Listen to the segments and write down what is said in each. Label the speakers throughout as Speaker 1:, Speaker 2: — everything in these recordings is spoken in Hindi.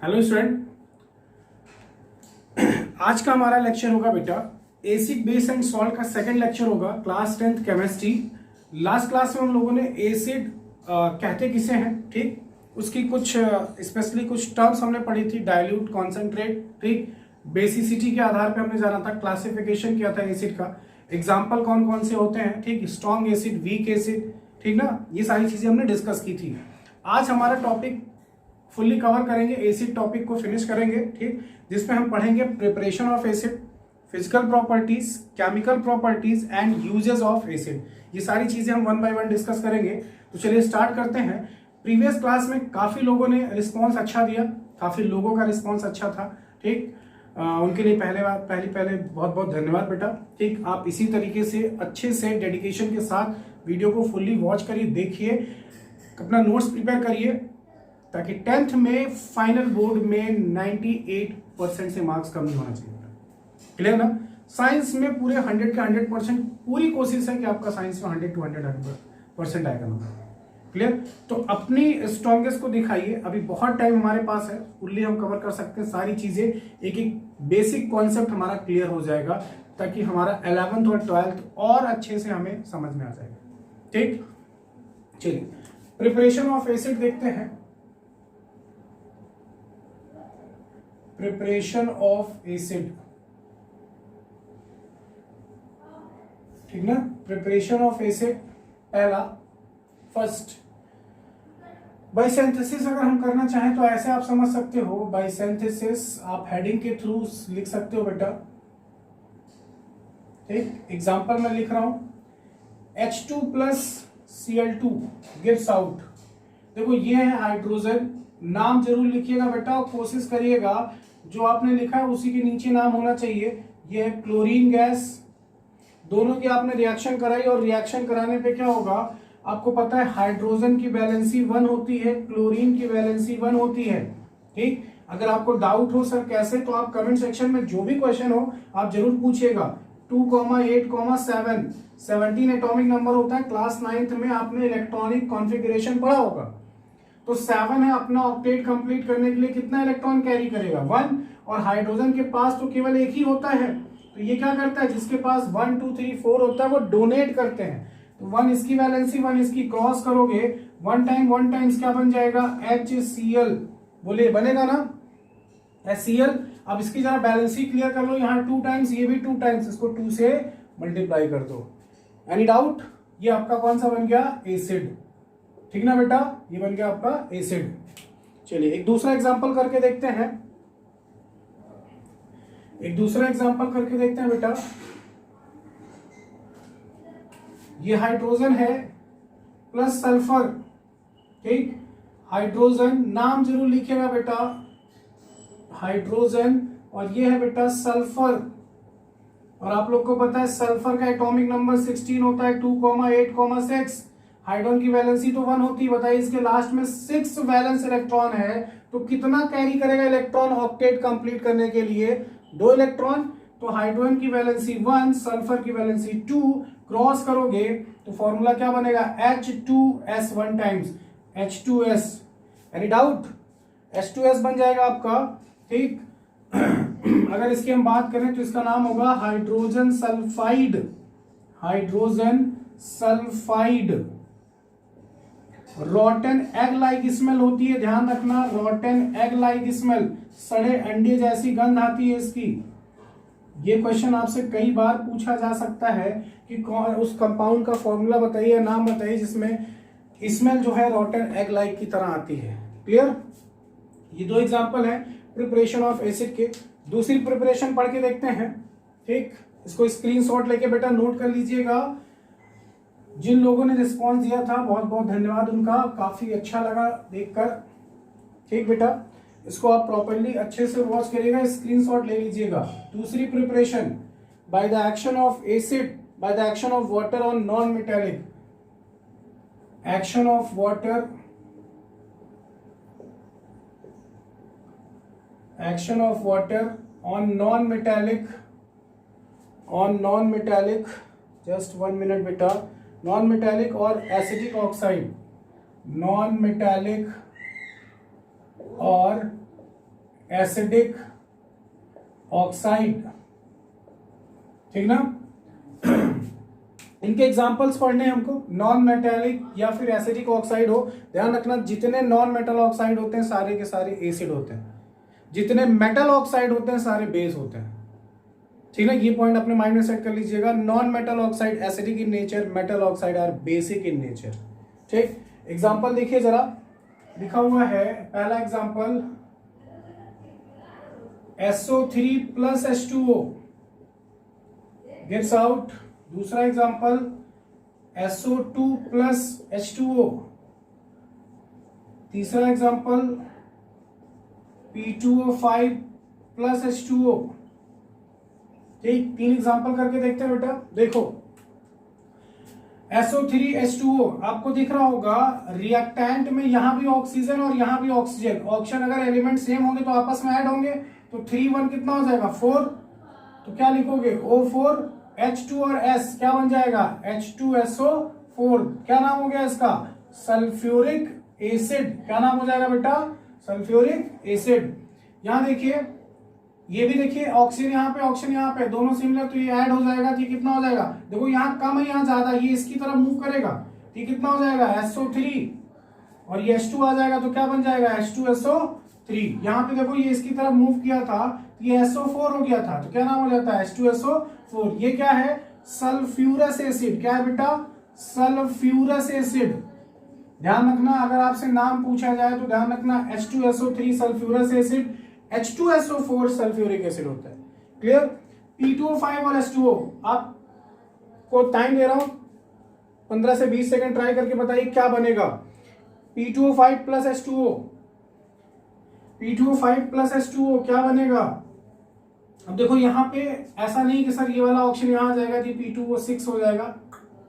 Speaker 1: हेलो स्टूडेंट, आज का हमारा लेक्चर होगा बेटा एसिड बेस एंड सॉल्ट का सेकंड लेक्चर होगा, class 10th chemistry. Last class में हम लोगों ने एसिड कहते किसे हैं, ठीक, उसकी कुछ स्पेशली कुछ टर्म्स हमने पढ़ी थी, डाइल्यूट, कॉन्सेंट्रेट, ठीक, बेसिसिटी के आधार पे हमने जाना था, क्लासिफिकेशन किया था एसिड का, एग्जाम्पल कौन कौन से होते हैं, ठीक, स्ट्रॉन्ग एसिड, वीक एसिड, ठीक ना, ये सारी चीजें हमने डिस्कस की थी। आज हमारा टॉपिक फुल्ली कवर करेंगे, एसिड टॉपिक को फिनिश करेंगे, ठीक, जिसमें हम पढ़ेंगे preparation of acid, physical properties, chemical properties and uses of acid. ये सारी चीजें हम वन बाय वन डिस्कस करेंगे। तो चलिए स्टार्ट करते हैं। प्रीवियस क्लास में काफी लोगों ने रिस्पॉन्स अच्छा दिया, काफी लोगों का रिस्पॉन्स अच्छा था, ठीक, उनके लिए पहले बहुत बहुत धन्यवाद बेटा, ठीक। आप इसी तरीके से अच्छे से डेडिकेशन के साथ वीडियो को फुल्ली वॉच करिए, देखिए, अपना नोट्स प्रिपेयर करिए, ताकि 10th में फाइनल बोर्ड में 98% से मार्क्स कम नहीं होना चाहिए। क्लियर ना? साइंस में पूरे 100 के 100% पूरी कोशिश है कि आपका साइंस में 100 to 100% आएगा नंबर। क्लियर? तो अपनी स्ट्रॉन्गेस्ट को दिखाइए। अभी बहुत टाइम हमारे पास है, फुल्ली हम कवर कर सकते हैं सारी चीजें, एक एक बेसिक कॉन्सेप्ट हमारा क्लियर हो जाएगा, ताकि हमारा 11th और 12th और अच्छे से हमें समझ में आ जाएगा। ठीक, चलिए प्रिपरेशन ऑफ एसिड देखते हैं। प्रिपरेशन ऑफ एसिड, ठीक ना, प्रिपरेशन ऑफ एसिड पहला, फर्स्ट बाइसिंथेसिस अगर हम करना चाहें तो ऐसे आप समझ सकते हो, बाइसिंथेसिस आप हेडिंग के थ्रू लिख सकते हो बेटा, ठीक। एग्जांपल मैं लिख रहा हूं, H2 plus Cl2 gives out. देखो ये है हाइड्रोजन, नाम जरूर लिखिएगा बेटा और कोशिश करिएगा जो आपने लिखा है उसी के नीचे नाम होना चाहिए। ये है क्लोरीन गैस, दोनों की आपने रिएक्शन कराई और रिएक्शन कराने पे क्या होगा आपको पता है, हाइड्रोजन की वैलेंसी 1 होती है, क्लोरीन की वैलेंसी 1 होती है, ठीक। अगर आपको डाउट हो सर कैसे, तो आप कमेंट सेक्शन में जो भी क्वेश्चन हो आप जरूर पूछिएगा। 2,8,7 17 एटॉमिक नंबर होता है, क्लास 9th में आपने इलेक्ट्रॉनिक कॉन्फ़िगरेशन पढ़ा होगा। तो 7 है, अपना ऑक्टेट कंप्लीट करने के लिए कितना इलेक्ट्रॉन कैरी करेगा, 1, और हाइड्रोजन के पास तो केवल एक ही होता है, तो ये क्या करता है, जिसके पास 1 2 3 4 होता है वो डोनेट करते हैं। तो 1 इसकी वैलेंसी, 1 इसकी, क्रॉस करोगे 1 टाइम्स क्या बन जाएगा, HCl, बोले बनेगा ना HCl। अब इसकी जरा बैलेंसी क्लियर कर लो, यहाँ 2 टाइम्स, ये भी 2 टाइम्स, इसको 2 से मल्टीप्लाई कर दो। Any doubt? ये आपका कौन सा बन गया, एसिड, ठीक ना बेटा, ये बन गया आपका एसिड। चलिए एक दूसरा एग्जांपल करके देखते हैं, बेटा। ये हाइड्रोजन है प्लस सल्फर, ठीक, हाइड्रोजन, नाम जरूर लिखिएगा बेटा, हाइड्रोजन, और ये है बेटा सल्फर, और आप लोग को पता है सल्फर का एटॉमिक नंबर 16 होता है, 2,8,6। हाइड्रोजन की वैलेंसी तो 1 होती है, बताइए इसके लास्ट में 6 वैलेंस इलेक्ट्रॉन है, तो कितना कैरी करेगा इलेक्ट्रॉन ऑक्टेट कंप्लीट करने के लिए, 2 इलेक्ट्रॉन। तो हाइड्रोजन की वैलेंसी 1, सल्फर की वैलेंसी 2, क्रॉस करोगे तो फॉर्मूला क्या बनेगा, H2S 1 times, H2S। Any doubt? H2S बन जाएगा आपका, ठीक। अगर इसकी हम बात करें तो इसका नाम होगा hydrogen sulphide, hydrogen sulphide. रॉटन egg like smell होती है, ध्यान रखना, रॉटन एग लाइक स्मेल, सड़े अंडे जैसी गंध आती है इसकी। ये क्वेश्चन आपसे कई बार पूछा जा सकता है कि उस कंपाउंड का फॉर्मूला बताइए, नाम बताइए जिसमें स्मेल जो है रॉटन एग लाइक की तरह आती है। क्लियर? ये 2 एग्जांपल है प्रिपरेशन ऑफ एसिड के। दूसरी प्रिपरेशन पढ़ के देखते हैं, ठीक। इसको स्क्रीनशॉट लेके बेटा नोट कर लीजिएगा। जिन लोगों ने रिस्पॉन्स दिया था बहुत बहुत धन्यवाद उनका, काफी अच्छा लगा देखकर, ठीक बेटा। इसको आप प्रॉपर्ली अच्छे से वॉच करिएगा, स्क्रीनशॉट ले लीजिएगा। दूसरी preparation, by the action of acid, by the action of water on non metallic, action of water, action of water on non metallic, just 1 minute बेटा, नॉन मेटेलिक और एसिडिक ऑक्साइड, नॉन मेटेलिक और एसिडिक ऑक्साइड, ठीक ना। इनके एग्जांपल्स पढ़ने हैं हमको, नॉन मेटेलिक या फिर एसिडिक ऑक्साइड हो। ध्यान रखना जितने नॉन मेटल ऑक्साइड होते हैं सारे के सारे एसिड होते हैं, जितने मेटल ऑक्साइड होते हैं सारे बेस होते हैं, ठीक है। ये पॉइंट अपने माइंड में सेट कर लीजिएगा। Non metal oxide acidic in nature, metal oxide are basic in nature, ठीक। एग्जांपल देखिए जरा, लिखा हुआ है पहला example SO3 plus H2O gives out. दूसरा एग्जांपल SO2 प्लस H2O। तीसरा एग्जांपल P2O5 प्लस H2O, ठीक। 3 एग्जांपल करके देखते हैं बेटा। देखो SO3 H2O आपको दिख रहा होगा, रिएक्टेंट में यहां भी ऑक्सीजन और यहां भी ऑक्सीजन, ऑक्सीजन अगर एलिमेंट सेम होंगे तो आपस में ऐड होंगे, तो 3 1 कितना हो जाएगा 4, तो क्या लिखोगे O4 H2 और S क्या बन जाएगा H2SO4। क्या नाम हो गया इसका, सल्फ्यूरिक एसिड। क्या नाम हो जाएगा बेटा, सल्फ्यूरिक एसिड। यहां देखिए, ये भी देखिए ऑक्सीजन यहाँ पे ऑक्सीजन यहाँ पे, दोनों सिमिलर, तो ये ऐड हो जाएगा, तो ये कितना हो जाएगा, देखो यहाँ कम है यहाँ ज्यादा, ये इसकी तरफ मूव करेगा, तो कितना हो जाएगा SO3 और ये H2 आ जाएगा, तो क्या बन जाएगा H2SO3। यहाँ पे देखो ये इसकी तरफ मूव किया था, तो ये SO4 हो गया था, तो क्या नाम हो जाता है H2SO4। ये क्या है, सल्फ्यूरस एसिड। क्या है बेटा, सल्फ्यूरस एसिड। ध्यान रखना अगर आपसे नाम पूछा जाए तो ध्यान रखना H2SO3 sulphurous acid, H2SO4 sulphuric acid होता है। क्लियर। P2O5 और H2O, आपको टाइम दे रहा हूं 15 से 20 सेकंड, ट्राई करके बताइए क्या बनेगा। P2O5 plus H2O, P2O5 plus H2O क्या बनेगा। अब देखो यहाँ पे ऐसा नहीं कि सर ये वाला ऑप्शन यहां आ जाएगा तो P2O6 हो जाएगा,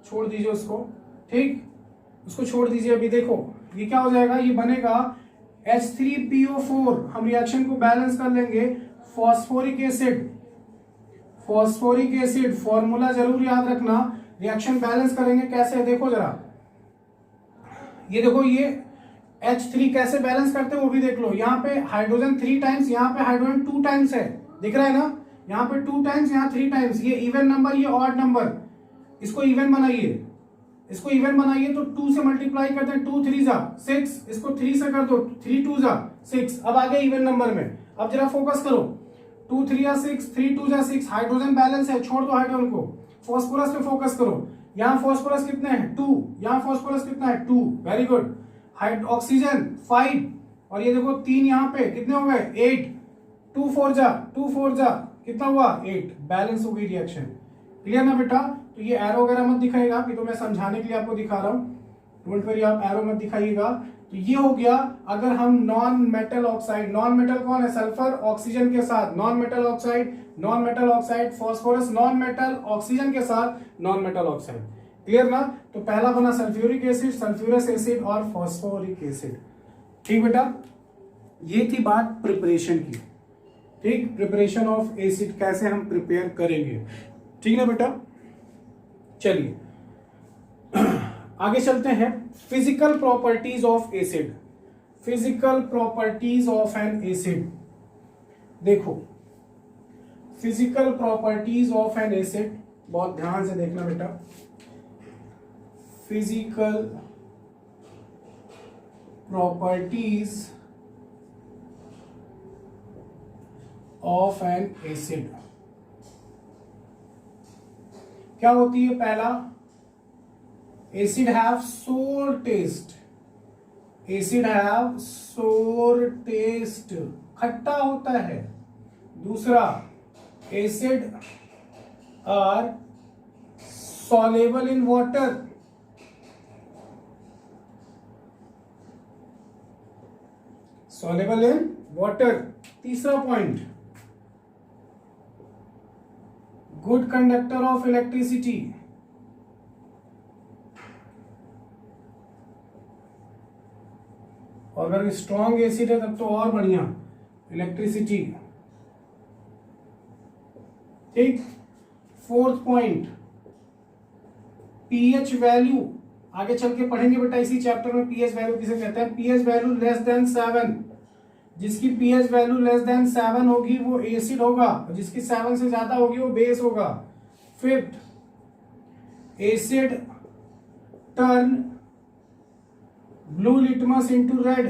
Speaker 1: छोड़ दीजिए उसको, ठीक, उसको छोड़ दीजिए। अभी देखो ये क्या हो जाएगा, ये बनेगा H3PO4। हम रिएक्शन को बैलेंस कर लेंगे, phosphoric acid, phosphoric acid formula जरूर याद रखना। रिएक्शन बैलेंस करेंगे कैसे, देखो जरा, ये देखो ये H3 कैसे बैलेंस करते हैं वो भी देख लो। यहाँ पे हाइड्रोजन 3 टाइम्स, यहाँ पे हाइड्रोजन 2 टाइम्स है, दिख रहा है ना, यहाँ पे 2 टाइम्स, यहाँ 3 टाइम्स। ये इवन नंबर, ये ऑड नंबर, इसको इवन बनाइए, इसको इवन बनाइए तो 2 से मल्टीप्लाई करते हैं, 2 3 जा 6, इसको 3 से कर दो, 3 2 जा 6। अब आगे इवन नंबर में, अब जरा फोकस करो, 2 3 जा 6, 3 2 जा 6, हाइड्रोजन बैलेंस है, छोड़ दो हाइड्रोजन को, फॉस्फोरस पे फोकस करो। यहाँ फॉस्फोरस कितने हैं 2, यहाँ फॉस्फोरस कितना है 2, वेरी गुड। ऑक्सीजन 5, और ये देखो 3 यहाँ पे कितने हो गए 8, 2 4 जा कितना हुआ 8, बैलेंस हो गई रिएक्शन। क्लियर ना बेटा। तो ये एरो वगैरह मत दिखाएगा, ये तो मैं समझाने के लिए आपको दिखा रहा हूँ, डोंट वरी, आप एरो मत दिखाइएगा। तो ये हो गया अगर हम non metal oxide, non metal कौन है, सल्फर ऑक्सीजन के साथ non metal oxide, non metal oxide phosphorus, non metal oxygen के साथ नॉन मेटल ऑक्साइड। क्लियर ना। तो पहला बना सल्फ्यूरिक एसिड, सल्फ्यूरस एसिड और फॉस्फोरिक एसिड, ठीक बेटा। ये थी बात प्रिपरेशन की, ठीक, प्रिपरेशन ऑफ एसिड कैसे हम प्रिपेयर करेंगे, ठीक है बेटा। चलिए आगे चलते हैं, physical properties of acid, physical properties of an acid. देखो physical properties of an acid, बहुत ध्यान से देखना बेटा। Physical properties of an acid क्या होती है। पहला, acid have sour taste, acid have sour taste, खट्टा होता है। दूसरा, acid are soluble in water, soluble in water. तीसरा point, good conductor of electricity, और अगर स्ट्रॉन्ग एसिड है तब तो और बढ़िया, इलेक्ट्रिसिटी, ठीक। फोर्थ पॉइंट, पीएच वैल्यू, आगे चल के पढ़ेंगे बेटा इसी चैप्टर में, पीएच वैल्यू किसे कहते हैं, पीएच वैल्यू लेस देन 7। जिसकी पीएच वैल्यू लेस देन 7 होगी वो एसिड होगा, और जिसकी 7 से ज्यादा होगी वो बेस होगा। Fifth, asset turn blue litmus into red,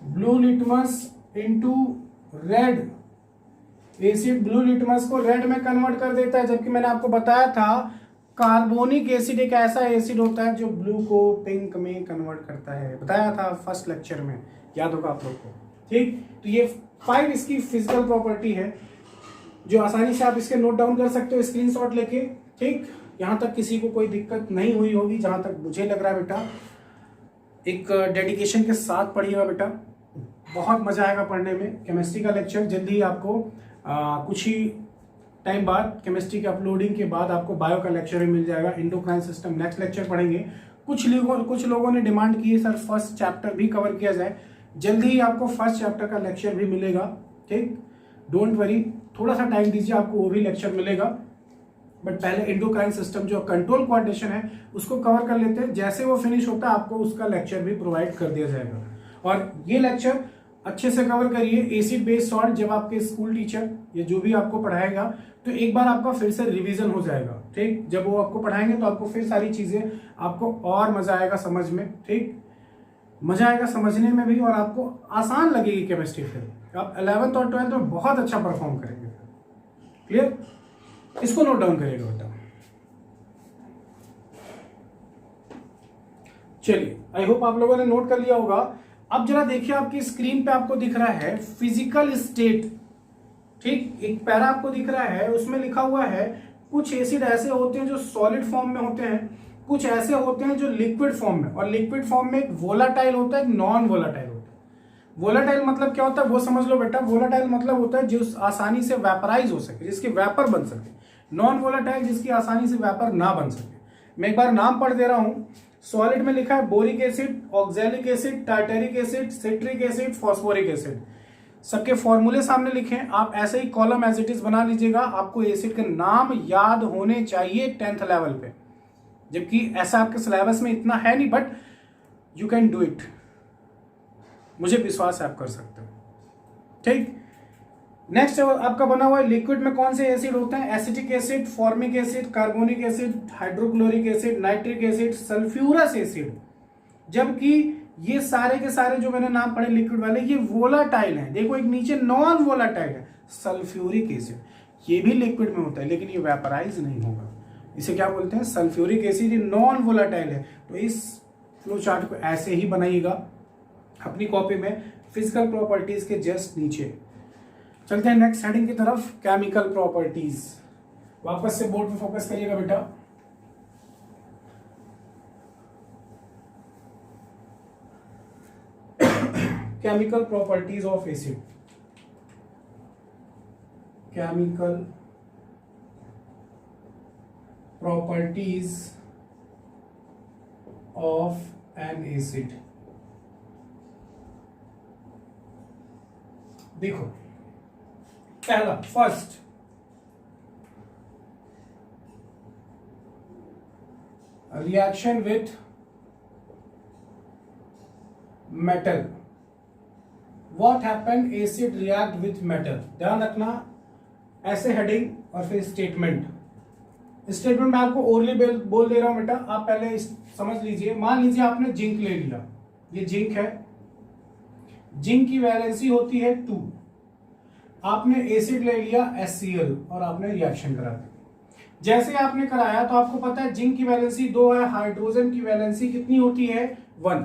Speaker 1: blue litmus into red. Acid blue litmus को रेड में कन्वर्ट कर देता है, जबकि मैंने आपको बताया था कार्बोनिक एसिड एक ऐसा एसिड होता है जो ब्लू को पिंक में कन्वर्ट करता है, बताया था फर्स्ट लेक्चर में, याद होगा आप लोग को। ठीक, तो ये 5 इसकी फिजिकल प्रॉपर्टी है जो आसानी से आप इसके नोट डाउन कर सकते हो स्क्रीनशॉट लेके। ठीक, यहां तक किसी को कोई दिक्कत नहीं हुई होगी, जहां तक मुझे लग रहा है। बेटा एक डेडिकेशन के साथ पढ़िएगा बेटा, बहुत मजा आएगा पढ़ने में। केमिस्ट्री का लेक्चर जल्दी ही आपको कुछ ही टाइम बाद, केमिस्ट्री के अपलोडिंग के बाद आपको बायो का लेक्चर भी मिल जाएगा। एंडोक्राइन सिस्टम नेक्स्ट लेक्चर पढ़ेंगे। कुछ लोगों ने डिमांड की है सर फर्स्ट चैप्टर भी कवर किया जाए, जल्दी ही आपको फर्स्ट चैप्टर का लेक्चर भी मिलेगा। ठीक, डोंट वरी, थोड़ा सा टाइम दीजिए, आपको वो भी लेक्चर मिलेगा। बट पहले एंडोक्राइन सिस्टम जो कंट्रोल कोऑर्डिनेशन है उसको कवर कर लेते हैं। जैसे वो फिनिश होता है आपको उसका लेक्चर भी प्रोवाइड कर दिया जाएगा। और ये लेक्चर अच्छे से कवर करिए। एसिड बेस्ड सॉल्ट जब आपके स्कूल टीचर या जो भी आपको पढ़ाएगा तो एक बार आपका फिर से रिवीजन हो जाएगा। ठीक, जब वो आपको पढ़ाएंगे तो आपको फिर सारी चीजें आपको और मजा आएगा समझ में। ठीक, मजा आएगा समझने में भी, और आपको आसान लगेगी केमिस्ट्री। फिर आप 11th और 12th में बहुत अच्छा परफॉर्म करेंगे। क्लियर, इसको नोट डाउन करिएगा बेटा। चलिए, आई होप आप लोगों ने नोट कर लिया होगा। अब जरा देखिए, आपकी स्क्रीन पे आपको दिख रहा है फिजिकल स्टेट। ठीक, एक पैरा आपको दिख रहा है, उसमें लिखा हुआ है कुछ एसिड ऐसे होते हैं जो सॉलिड फॉर्म में होते हैं, कुछ ऐसे होते हैं जो लिक्विड फॉर्म में, और लिक्विड फॉर्म में एक वोलाटाइल होता है, एक नॉन वोलाटाइल होता है। वोलाटाइल मतलब क्या होता है वो समझ लो बेटा। वोलाटाइल मतलब होता है जो आसानी से वेपराइज हो सके, जिसकी वेपर बन सके। नॉन वोलाटाइल जिसकी आसानी से वेपर ना बन सके। मैं एक बार नाम पढ़ दे रहा हूं। सॉलिड में लिखा है boric acid, oxalic acid, tartaric acid, citric acid, phosphoric acid. सबके फॉर्मूले सामने लिखे, आप ऐसे ही कॉलम एज इट इज बना लीजिएगा। आपको एसिड के नाम याद होने चाहिए 10th लेवल पे, जबकि ऐसा आपके सिलेबस में इतना है नहीं, but you can do it. मुझे विश्वास है आप कर सकते हो। ठीक, नेक्स्ट आपका बना हुआ है लिक्विड में कौन से एसिड होते हैं। Acetic acid, formic acid, carbonic acid, hydrochloric acid, nitric acid, sulphurous acid. जबकि ये सारे के सारे जो मैंने नाम पढ़े लिक्विड वाले, ये वोलाटाइल हैं। देखो एक नीचे नॉन वोलाटाइल है, सल्फ्यूरिक एसिड। ये भी लिक्विड में होता है लेकिन ये वेपराइज नहीं होगा। इसे क्या बोलते हैं, सल्फ्यूरिक एसिड। ये नॉन वोलाटाइल है। तो इस फ्लो चार्ट को ऐसे ही बनाइएगा अपनी कॉपी में, फिजिकल प्रॉपर्टीज के जस्ट नीचे। चलते हैं नेक्स्ट हेडिंग की तरफ, केमिकल प्रॉपर्टीज। वापस से बोर्ड पे फोकस करिएगा बेटा। Chemical properties of acid. Chemical properties of an acid. देखो पहला, first, reaction with metal. What happen, acid react with metal. ध्यान रखना, ऐसे हेडिंग और फिर स्टेटमेंट। स्टेटमेंट में आपको ओरली बोल दे रहा हूं बेटा, आप पहले समझ लीजिए। मान लीजिए आपने जिंक ले लिया, ये जिंक है, जिंक की वैलेंसी होती है 2। आपने एसिड ले लिया HCl और आपने रिएक्शन करा दी। जैसे आपने कराया तो आपको पता है जिंक की वैलेंसी 2 है, हाइड्रोजन की वैलेंसी कितनी होती है 1।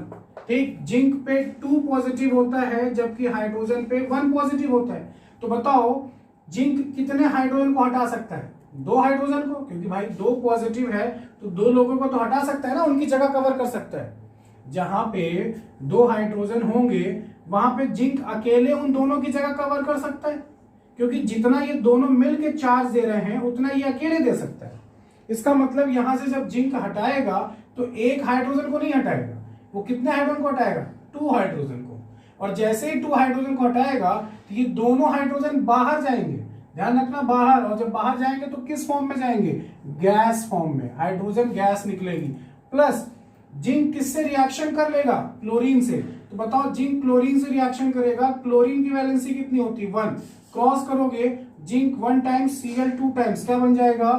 Speaker 1: ठीक, जिंक पे 2 पॉजिटिव होता है जबकि हाइड्रोजन पे 1 पॉजिटिव होता है। तो बताओ जिंक कितने हाइड्रोजन को हटा सकता है, 2 हाइड्रोजन को, क्योंकि भाई 2 पॉजिटिव है तो 2 लोगों को तो हटा सकता है ना, उनकी जगह कवर कर सकता है। जहां पे 2 हाइड्रोजन होंगे वहां पे जिंक अकेले उन दोनों की जगह कवर कर सकता है, क्योंकि जितना ये दोनों मिलकर चार्ज दे रहे हैं उतना ये अकेले दे सकता है। इसका मतलब यहां से जब जिंक हटाएगा तो 1 हाइड्रोजन को नहीं हटाएगा, वो कितने हाइड्रोजन को हटाएगा, 2 हाइड्रोजन को। और जैसे ही 2 हाइड्रोजन को हटाएगा तो ये दोनों हाइड्रोजन बाहर जाएंगे, ध्यान रखना बाहर। और जब बाहर जाएंगे तो किस फॉर्म में जाएंगे, गैस फॉर्म में, हाइड्रोजन गैस निकलेगी। प्लस जिंक किससे रिएक्शन कर लेगा, क्लोरीन से। तो बताओ जिंक क्लोरीन से रिएक्शन करेगा, क्लोरीन की वैलेंसी कितनी होती है 1, क्रॉस करोगे जिंक 1 टाइम्स Cl2 टाइम्स क्या बन जाएगा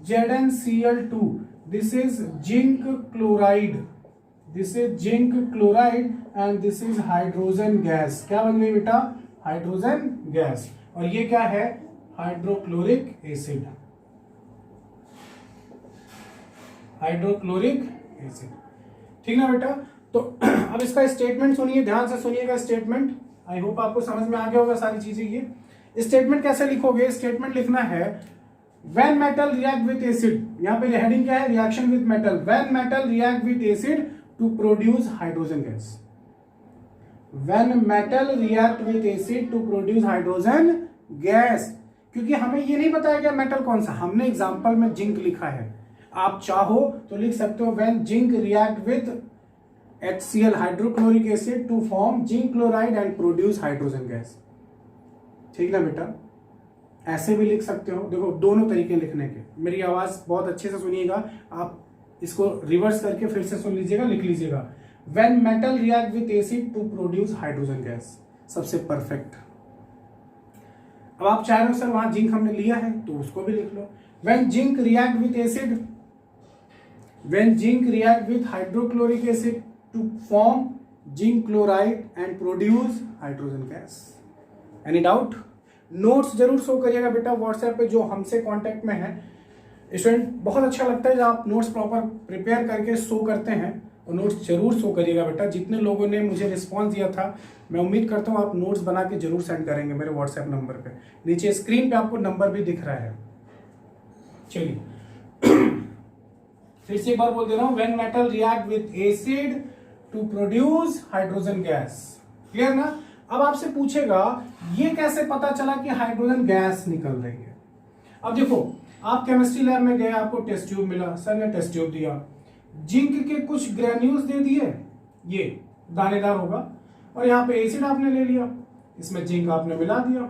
Speaker 1: ZnCl2, this is zinc chloride, this is zinc chloride and this is hydrogen gas, क्या बन गई बेटा हाइड्रोजन गैस, और ये क्या है हाइड्रोक्लोरिक एसिड, हाइड्रोक्लोरिक एसिड, ठीक ना बेटा। तो अब इसका स्टेटमेंट सुनिए, ध्यान से सुनिएगा स्टेटमेंट, आई होप आपको समझ में आ गया होगा सारी चीजें। ये स्टेटमेंट कैसे लिखोगे, स्टेटमेंट लिखना है when metal react with acid, यहाँ पे हेडिंग क्या है reaction with metal, when metal react with acid to produce hydrogen gas, when metal react with acid to produce hydrogen gas, क्योंकि हमें ये नहीं बताया गया मेटल कौन सा, हमने एग्जांपल में जिंक लिखा है, आप चाहो तो लिख सकते हो when zinc react with HCl hydrochloric acid to form zinc chloride and produce hydrogen gas, ठीक ना बेटा, ऐसे भी लिख सकते हो। देखो दोनों तरीके लिखने के, मेरी आवाज बहुत अच्छे से सुनिएगा, आप इसको रिवर्स करके फिर से सुन लीजिएगा, लिख लीजिएगा when metal react with acid to produce hydrogen gas, सबसे परफेक्ट। अब आप चाह रहे हो सर वहां जिंक हमने लिया है तो उसको भी लिख लो, when zinc react with acid, when zinc react with hydrochloric acid to form zinc chloride and produce hydrogen gas. Any doubt? Notes जरूर शो करिएगा बेटा व्हाट्सएप पे जो हमसे कांटेक्ट में है स्टूडेंट, बहुत अच्छा लगता है जब आप नोट्स प्रॉपर प्रिपेयर करके शो करते हैं, और नोट्स जरूर शो करिएगा बेटा। जितने लोगों ने मुझे रिस्पॉन्स दिया था मैं उम्मीद करता हूँ आप नोट्स बना के जरूर सेंड करेंगे मेरे व्हाट्सएप नंबर पे, नीचे स्क्रीन पे आपको नंबर भी दिख रहा है। चलिए फिर से एक बार बोल दे रहा हूं, when metal react with acid to produce hydrogen gas, clear ना। अब आपसे पूछेगा ये कैसे पता चला कि हाइड्रोजन गैस निकल रही है। अब देखो आप केमिस्ट्री लैब में गए, आपको टेस्ट ट्यूब मिला, सर ने टेस्ट ट्यूब दिया, जिंक के कुछ ग्रेन्यूल्स दे दिए, ये दानेदार होगा, और यहाँ पे एसिड आपने ले लिया, इसमें जिंक आपने मिला दिया,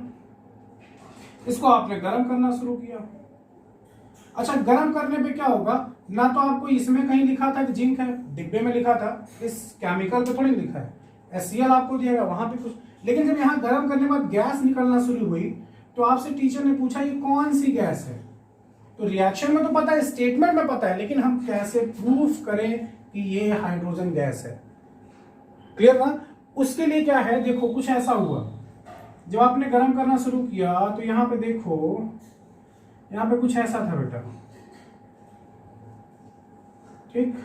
Speaker 1: इसको आपने गर्म करना शुरू किया। अच्छा गर्म करने पे क्या होगा, ना तो आपको इसमें कहीं लिखा था कि जिंक है, डिब्बे में लिखा था, इस केमिकल पे थोड़ी लिखा है, HCl आपको दिएगा वहां पे कुछ, लेकिन जब यहाँ गर्म करने के बाद गैस निकलना शुरू हुई तो आपसे टीचर ने पूछा ये कौन सी गैस है, तो रिएक्शन में तो पता है, स्टेटमेंट में पता है, लेकिन हम कैसे प्रूफ करें कि ये हाइड्रोजन गैस है, क्लियर ना। उसके लिए क्या है, देखो कुछ ऐसा हुआ, जब आपने गर्म करना शुरू किया तो यहाँ पे देखो, यहाँ पे कुछ ऐसा था बेटा, ठीक,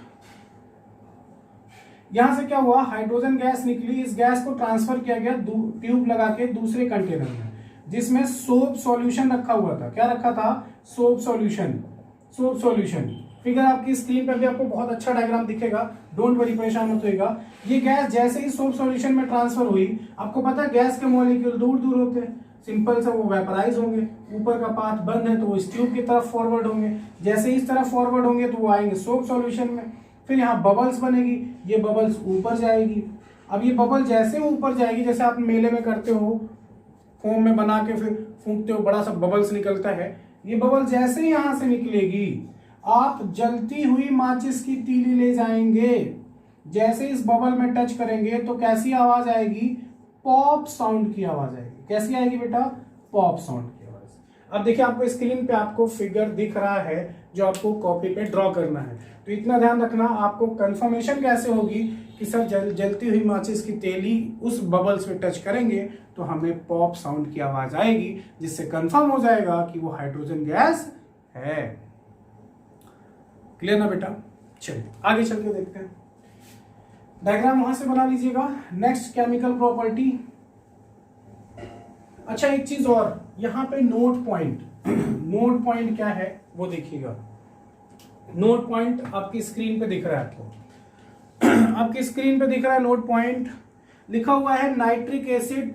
Speaker 1: यहां से क्या हुआ हाइड्रोजन गैस निकली, इस गैस को ट्रांसफर किया गया ट्यूब लगा के दूसरे कंटेनर में जिसमें सोप सॉल्यूशन रखा हुआ था। क्या रखा था, soap solution, soap solution. Figure आपकी स्क्रीन पर भी आपको बहुत अच्छा डायग्राम दिखेगा, डोंट वरी परेशान मत होइएगा। ये गैस जैसे ही सोप सॉल्यूशन में ट्रांसफर हुई, आपको पता है गैस के मॉलिक्यूल दूर दूर होते हैं, सिंपल से वो वेपराइज होंगे, ऊपर का पाथ बंद है तो वो इस ट्यूब की तरफ फॉरवर्ड होंगे, जैसे ही इस तरफ फॉरवर्ड होंगे तो वो आएंगे सोप सॉल्यूशन में, फिर यहाँ बबल्स बनेगी, ये बबल्स ऊपर जाएगी। अब ये बबल जैसे ऊपर जाएगी, जैसे आप मेले में करते हो, फोम में बना के फिर फूंकते हो, बड़ा सा बबल्स निकलता है, ये बबल जैसे ही यहां से निकलेगी आप जलती हुई माचिस की तीली ले जाएंगे, जैसे इस बबल में टच करेंगे तो कैसी आवाज आएगी, पॉप साउंड की आवाज आएगी। कैसी आएगी बेटा, पॉप साउंड की आवाज। अब देखिए आपको स्क्रीन पे आपको फिगर दिख रहा है जो आपको कॉपी पे ड्रॉ करना है, तो इतना ध्यान रखना, आपको कंफर्मेशन कैसे होगी कि सर जलती हुई माचिस की तीली उस बबल्स में टच करेंगे तो हमें पॉप साउंड की आवाज आएगी, जिससे कंफर्म हो जाएगा कि वो हाइड्रोजन गैस है। क्लियर ना बेटा। चलिए आगे चल के देखते हैं, डायग्राम वहां से बना लीजिएगा। Next chemical property. अच्छा एक चीज और, यहां पे नोट पॉइंट, नोट पॉइंट क्या है वो देखिएगा। नोट पॉइंट आपकी स्क्रीन पे दिख रहा है, आपको आपकी स्क्रीन पे दिख रहा है नोट पॉइंट, लिखा हुआ है nitric acid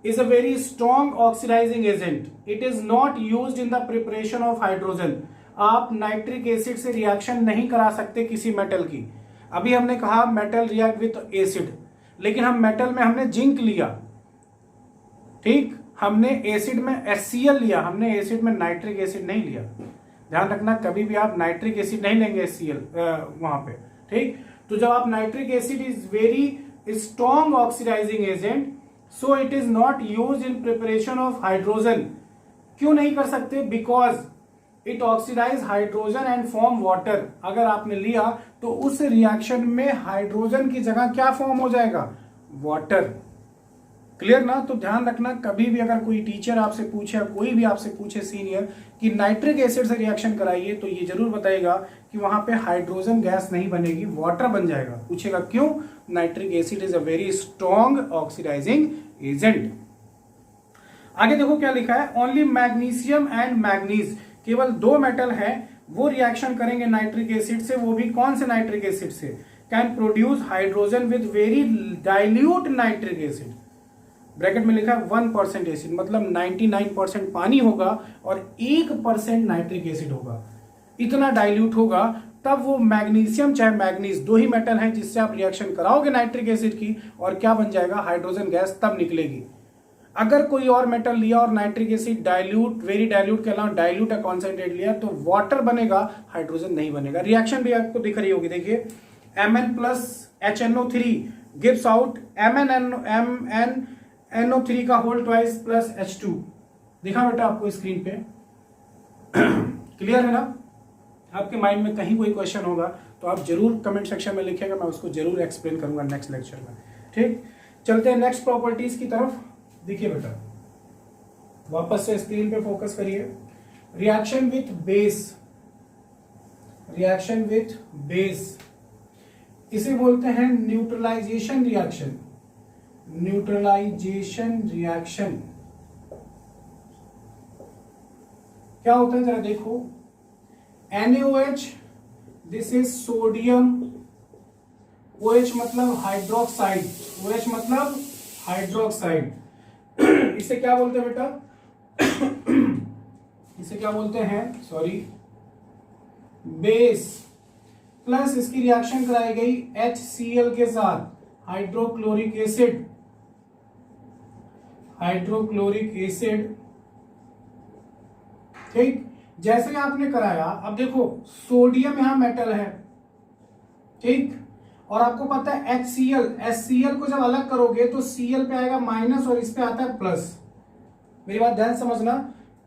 Speaker 1: is a very strong oxidizing agent. It is not used in the preparation of hydrogen. आप नाइट्रिक एसिड से रिएक्शन नहीं करा सकते किसी मेटल की। अभी हमने कहा मेटल रिएक्ट विथ एसिड, लेकिन हम मेटल में हमने जिंक लिया, ठीक, हमने एसिड में HCl लिया, हमने एसिड में नाइट्रिक एसिड नहीं लिया। ध्यान रखना कभी भी आप नाइट्रिक एसिड नहीं लेंगे HCl वहां पे, ठीक। तो जब आप nitric acid is very strong oxidizing agent, so it is not used in preparation of hydrogen. क्यों नहीं कर सकते? Because it oxidize hydrogen and form water. अगर आपने लिया तो उस रिएक्शन में हाइड्रोजन की जगह क्या फॉर्म हो जाएगा? वाटर। क्लियर ना? तो ध्यान रखना, कभी भी अगर कोई टीचर आपसे पूछे या कोई भी आपसे पूछे सीनियर कि नाइट्रिक एसिड से रिएक्शन कराइए, तो ये जरूर बताएगा कि वहां पे हाइड्रोजन गैस नहीं बनेगी, वाटर बन जाएगा। पूछेगा क्यों? Nitric acid is a very strong oxidising agent. आगे देखो क्या लिखा है, ओनली मैग्नीशियम एंड मैग्नीज, केवल दो मेटल हैं वो रिएक्शन करेंगे नाइट्रिक एसिड से, वो भी कौन से नाइट्रिक एसिड से? Can produce hydrogen with very dilute nitric acid. Bracket में लिखा है 1% एसिड, मतलब 99% पानी होगा और 1% नाइट्रिक एसिड होगा। इतना डाइल्यूट होगा तब वो मैग्नीशियम चाहे मैग्नीज, दो ही मेटल हैं जिससे आप रिएक्शन कराओगे नाइट्रिक एसिड की, और क्या बन जाएगा? हाइड्रोजन गैस तब निकलेगी। अगर कोई और मेटल लिया और nitric acid dilute, very dilute के अलावा डाइल्यूट या कॉन्सेंट्रेट लिया, तो वाटर बनेगा, हाइड्रोजन नहीं बनेगा। रिएक्शन भी आपको दिख रही होगी, देखिए Mn plus HNO3 gives out MnNO3 का होल ट्वाइस प्लस H2। दिखा बेटा आपको स्क्रीन पे? क्लियर है ना? आपके माइंड में कहीं कोई क्वेश्चन होगा तो आप जरूर कमेंट सेक्शन में लिखिएगा, मैं उसको जरूर एक्सप्लेन करूंगा नेक्स्ट लेक्चर में। ठीक, चलते हैं नेक्स्ट प्रॉपर्टीज की तरफ। देखिए बेटा, वापस से स्क्रीन पे फोकस करिए। Reaction with base, reaction with base, इसे बोलते हैं न्यूट्रलाइजेशन रिएक्शन। न्यूट्रलाइजेशन रिएक्शन क्या होता है जरा देखो। NaOH, this is sodium, OH मतलब हाइड्रोक्साइड, OH मतलब हाइड्रोक्साइड। इसे क्या बोलते हैं बेटा? इसे क्या बोलते हैं? Sorry, base. प्लस इसकी रिएक्शन कराई गई HCl के साथ, हाइड्रोक्लोरिक एसिड, हाइड्रोक्लोरिक एसिड। ठीक, जैसे ही आपने कराया, अब देखो सोडियम यहां मेटल है, ठीक, और आपको पता है HCl को जब अलग करोगे तो Cl पे आएगा माइनस और इस पे आता है प्लस। मेरी बात ध्यान समझना।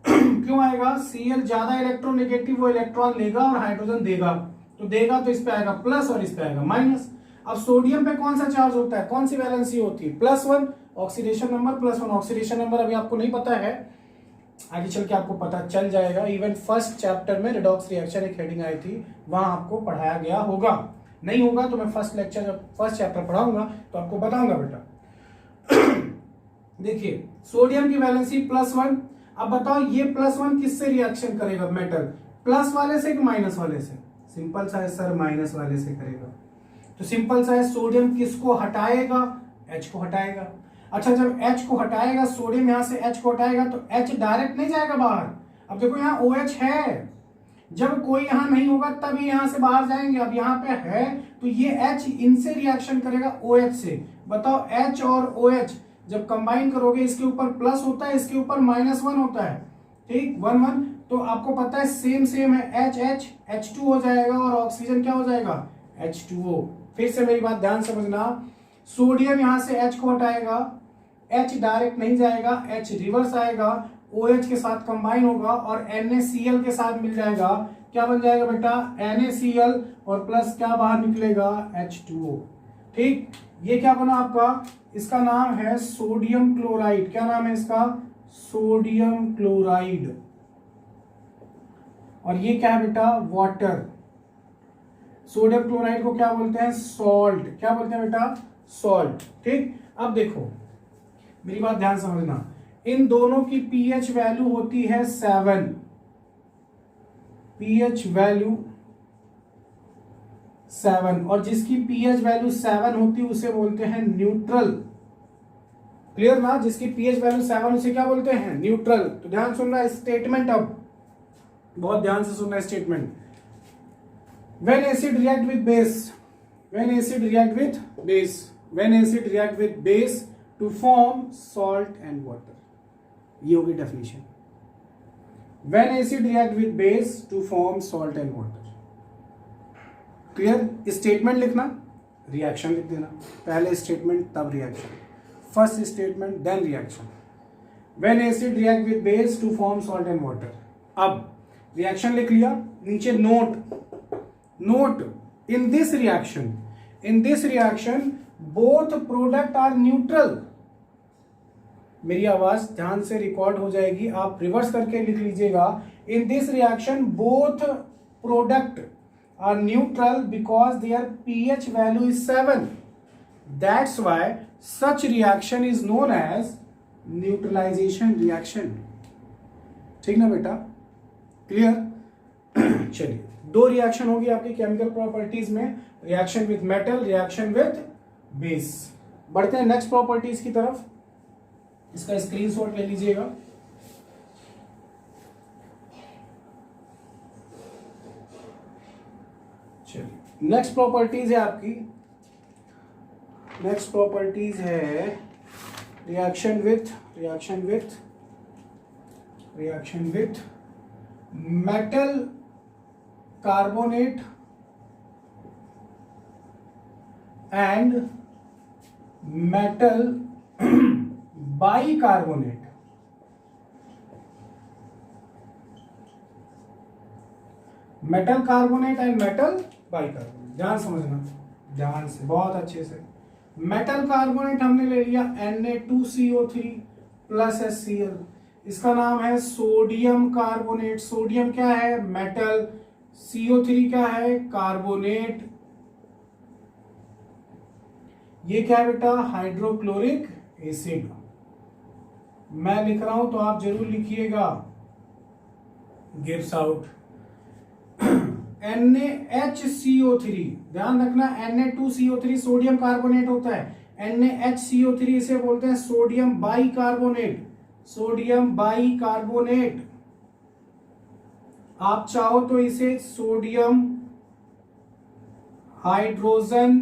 Speaker 1: क्यों आएगा? Cl ज्यादा इलेक्ट्रोनेगेटिव, वो इलेक्ट्रॉन लेगा और हाइड्रोजन देगा, तो देगा तो इस पे आएगा प्लस और इस पे आएगा माइनस। अब सोडियम पे कौन सा चार्ज होता है, कौन सी वैलेंसी होती है? +1, ऑक्सीडेशन नंबर +1। ऑक्सीडेशन नंबर अभी आपको नहीं पता है, आगे चल के आपको पता चल जाएगा। इवन फर्स्ट चैप्टर में रिडॉक्स रिएक्शन एक हेडिंग आई थी, वहां आपको पढ़ाया गया होगा। नहीं होगा तो मैं फर्स्ट लेक्चर जब फर्स्ट चैप्टर पढ़ाऊंगा तो आपको बताऊंगा बेटा। देखिए सोडियम की वैलेंसी +1। अब बताओ ये +1 किससे रिएक्शन करेगा मेटल? प्लस वाले से कि माइनस वाले से? सिंपल सा है सर, माइनस वाले से करेगा। तो सिंपल सा है, सोडियम किसको हटाएगा? H को हटाएगा। अच्छा, जब H को हटाएगा, सोडियम यहां से H को हटाएगा तो H डायरेक्ट नहीं जाएगा बाहर। अब देखो यहाँ OH है, जब कोई यहां नहीं होगा तभी यहां से बाहर जाएंगे। अब यहां पे है तो ये H इनसे रिएक्शन करेगा OH से। बताओ H और OH जब कंबाइन करोगे, इसके ऊपर प्लस होता है, इसके ऊपर -1 होता है, ठीक, 1 1। तो आपको पता है सेम है, H H2 हो जाएगा और ऑक्सीजन क्या हो जाएगा? H2O। फिर से मेरी बात ध्यान समझना, सोडियम यहां से H को हटाएगा, H डायरेक्ट नहीं जाएगा, H रिवर्स आएगा, OH के साथ कंबाइन होगा और NaCl के साथ मिल जाएगा। क्या बन जाएगा बेटा? NaCl और प्लस क्या बाहर निकलेगा? H2O। ठीक, ये क्या बना आपका? इसका नाम है सोडियम क्लोराइड। क्या नाम है इसका? Sodium chloride. और ये क्या है बेटा? वाटर। सोडियम क्लोराइड को क्या बोलते हैं? सॉल्ट। क्या बोलते हैं बेटा? सॉल्ट। ठीक, अब देखो मेरी बात ध्यान समझना, इन दोनों की pH वैल्यू होती है 7। pH वैल्यू 7, और जिसकी pH वैल्यू 7 होती है उसे बोलते हैं न्यूट्रल। क्लियर ना? जिसकी pH वैल्यू 7 उसे क्या बोलते हैं? न्यूट्रल। तो ध्यान सुनना स्टेटमेंट, अब बहुत ध्यान से सुनना statement. When acid react with base, when acid react with base, when acid react with base to form salt and water, ये होगी definition. When acid react with base to form salt and water, clear? Statement लिखना, रिएक्शन लिख देना, पहले स्टेटमेंट तब reaction, first statement then reaction. When acid react with base to form salt and water. अब रिएक्शन लिख लिया, नीचे note in this reaction both product are neutral. मेरी आवाज ध्यान से रिकॉर्ड हो जाएगी, आप रिवर्स करके लिख लीजिएगा। In this reaction both product are neutral because their pH value is 7। That's why such reaction is known as neutralisation reaction. ठीक ना बेटा, क्लियर? चलिए, दो रिएक्शन होगी आपकी केमिकल प्रॉपर्टीज में, reaction with metal, reaction with base. बढ़ते हैं नेक्स्ट प्रॉपर्टीज की तरफ, इसका स्क्रीनशॉट ले लीजिएगा। चलिए, नेक्स्ट प्रॉपर्टीज है आपकी, नेक्स्ट प्रॉपर्टीज है reaction with metal carbonate and metal bicarbonate. Metal carbonate and metal bicarbonate, ध्यान समझना, ध्यान से, बहुत अच्छे से। मेटल कार्बोनेट हमने ले लिया Na2CO3 प्लस HCl, इसका नाम है सोडियम कार्बोनेट। सोडियम क्या है? मेटल। CO3 क्या है? कार्बोनेट। ये क्या है बेटा? Hydrochloric acid. मैं लिख रहा हूं तो आप जरूर लिखिएगा, गिव्स आउट। NaHCO3, ध्यान रखना, Na2CO3 सोडियम कार्बोनेट होता है, NaHCO3 इसे बोलते हैं सोडियम बाइकार्बोनेट। सोडियम बाइकार्बोनेट, आप चाहो तो इसे सोडियम हाइड्रोजन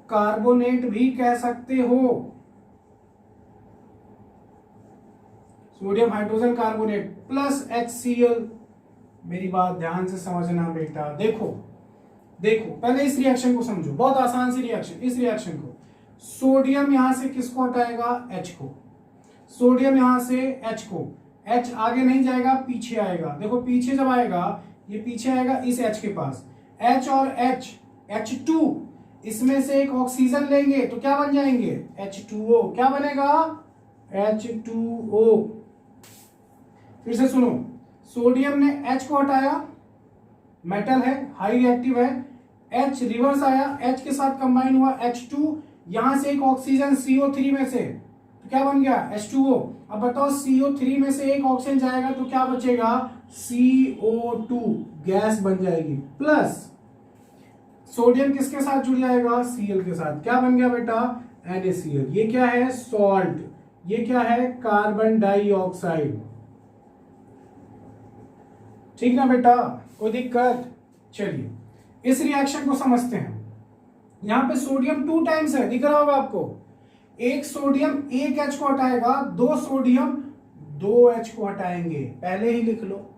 Speaker 1: कार्बोनेट भी कह सकते हो, sodium hydrogen carbonate plus HCl। मेरी बात ध्यान से समझना बेटा, देखो पहले इस रिएक्शन को समझो, बहुत आसान सी रिएक्शन। इस रिएक्शन को, सोडियम यहां से किसको हटाएगा? H को। सोडियम यहां से H को, H आगे नहीं जाएगा, पीछे आएगा। देखो पीछे जब आएगा, ये पीछे आएगा इस H के पास, H और H, H2, इसमें से एक ऑक्सीजन लेंगे तो क्या बन जाएंगे? H2O। क्या बनेगा? H2O। फिर से सुनो, सोडियम ने H को हटाया, मेटल है, हाई रिएक्टिव है, H रिवर्स आया, H के साथ कंबाइन हुआ H2, यहां से एक ऑक्सीजन CO3 में से, तो क्या बन गया? H2O। अब बताओ CO3 में से एक ऑक्सीजन जाएगा तो क्या बचेगा? CO2, गैस बन जाएगी। प्लस सोडियम किसके साथ जुड़ जाएगा? Cl के साथ। क्या बन गया बेटा? NaCl। ये क्या है? सॉल्ट। ये क्या है? Carbon dioxide. ठीक ना बेटा, कोई दिक्कत? चलिए इस रिएक्शन को समझते हैं। यहां पे सोडियम 2 टाइम्स है, दिख रहा होगा आपको। एक सोडियम एक H को हटाएगा, 2 सोडियम 2 H को हटाएंगे, पहले ही लिख लो।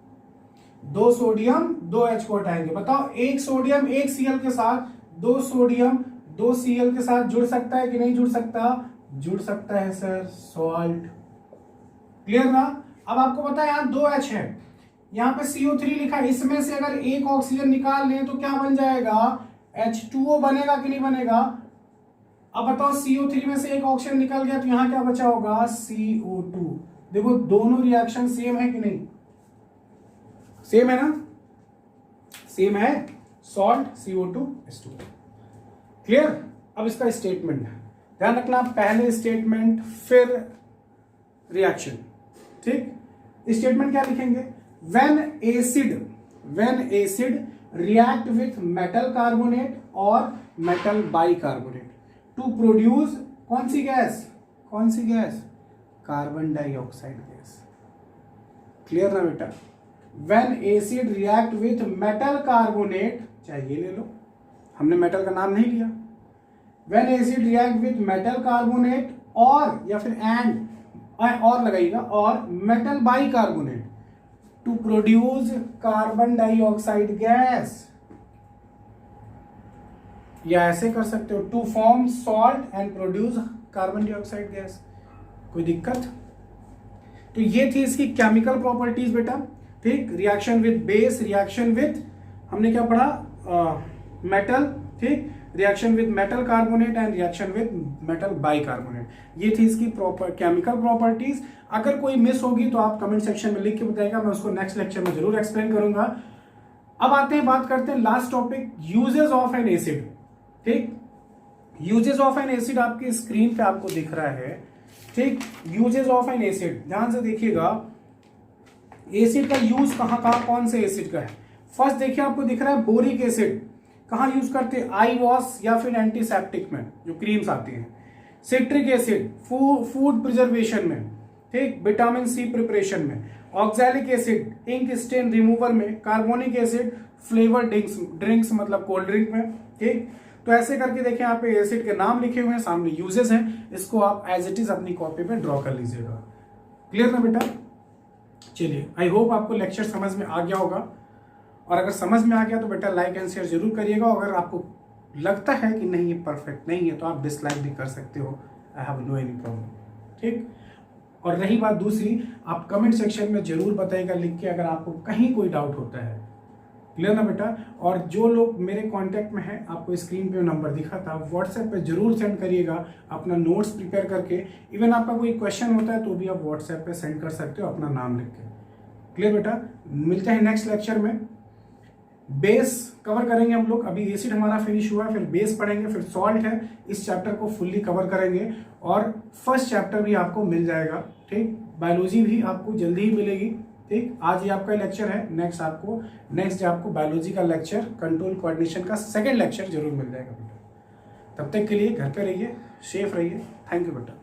Speaker 1: 2 सोडियम 2 H को हटाएंगे। बताओ, एक सोडियम एक Cl के साथ, 2 सोडियम 2 Cl के साथ जुड़ सकता है कि नहीं जुड़ सकता? जुड़ सकता है सर, सॉल्ट। क्लियर ना? अब आपको पता है यहां 2 H है, यहां पे CO3 लिखा है, इसमें से अगर एक ऑक्सीजन निकाल लें तो क्या बन जाएगा? H2O बनेगा कि नहीं बनेगा? अब बताओ CO3 में से एक ऑक्सीजन निकल गया तो यहां क्या बचा होगा? CO2। देखो दोनों रिएक्शन सेम है कि नहीं? सेम है ना? सेम है, सॉल्ट CO2H2। क्लियर? अब इसका स्टेटमेंट ध्यान रखना, पहले स्टेटमेंट फिर रिएक्शन। ठीक, स्टेटमेंट क्या लिखेंगे? when acid react with metal carbonate or metal bicarbonate to produce कौन सी gas? Carbon dioxide gas. Clear ना बेटा? when acid react with metal carbonate, चाहे ये ले लो, हमने मेटल का नाम नहीं लिया। when acid react with metal carbonate और, या फिर and और लगाइएगा, और metal bicarbonate to produce carbon dioxide gas. या ऐसे कर सकते हो, to form salt and produce carbon dioxide gas. कोई दिक्कत? तो ये थी इसकी केमिकल प्रॉपर्टीज बेटा, ठीक। Reaction with base, reaction with, हमने क्या पढ़ा, मेटल, ठीक। Reaction with metal carbonate and reaction with metal bicarbonate, ये थी इसकी केमिकल प्रॉपर्टीज। अगर कोई मिस होगी तो आप कमेंट सेक्शन में लिख के बताइएगा, मैं उसको नेक्स्ट लेक्चर में जरूर एक्सप्लेन करूंगा। अब आते हैं, बात करते हैं last topic, uses of an acid, ठीक। यूजेस ऑफ एन एसिड आपकी स्क्रीन पे आपको दिख रहा है, ठीक। यूजेस ऑफ एन एसिड, ध्यान से देखिएगा, एसिड का यूज कहां कहां, कौन से एसिड का है। फर्स्ट देखिए आपको दिख रहा है बोरिक एसिड, कहां यूज करते हैं, आई वॉश या फिर एंटीसेप्टिक में जो क्रीम्स आती हैं। सिट्रिक एसिड फूड प्रिजर्वेशन में, ठीक, विटामिन सी प्रिपरेशन में। Oxalic acid ink stain remover में। कार्बोनिक एसिड फ्लेवर ड्रिंक्स मतलब कोल्ड ड्रिंक में, ठीक। तो ऐसे करके देखिए यहाँ पे एसिड के नाम लिखे हुए हैं, सामने यूजेस हैं, इसको आप एज इट इज अपनी कॉपी पे ड्रॉ कर लीजिएगा। क्लियर ना बेटा? चलिए, आई होप आपको लेक्चर समझ में आ गया होगा, और अगर समझ में आ गया तो बेटा लाइक एंड शेयर जरूर करिएगा। अगर आपको लगता है कि नहीं ये परफेक्ट नहीं है तो आप डिसलाइक भी कर सकते हो, I have no any problem, ठीक। और रही बात दूसरी, आप कमेंट सेक्शन में जरूर बताइएगा लिख के अगर आपको कहीं कोई डाउट होता है। क्लियर ना बेटा? और जो लोग मेरे कांटेक्ट में हैं, आपको स्क्रीन पे नंबर दिखा था, व्हाट्सएप पे जरूर सेंड करिएगा अपना नोट्स प्रिपेयर करके। इवन आपका कोई क्वेश्चन होता है तो भी आप व्हाट्सएप पे सेंड कर सकते हो अपना नाम लिख के। क्लियर बेटा? मिलते हैं नेक्स्ट लेक्चर में। बेस कवर करेंगे हम लोग, अभी एसिड हमारा फिनिश हुआ है, फिर बेस पढ़ेंगे, फिर सॉल्ट है, इस चैप्टर को फुल्ली कवर करेंगे, और फर्स्ट चैप्टर भी आपको मिल जाएगा, ठीक। बायोलॉजी भी आपको जल्दी ही मिलेगी, ठीक। आज ये आपका लेक्चर है, नेक्स्ट डे आपको बायोलॉजी का लेक्चर, कंट्रोल कोऑर्डिनेशन का सेकंड लेक्चर जरूर मिल जाएगा बेटा। तब तक के लिए घर पे रहिए, सेफ रहिए। थैंक यू बेटा।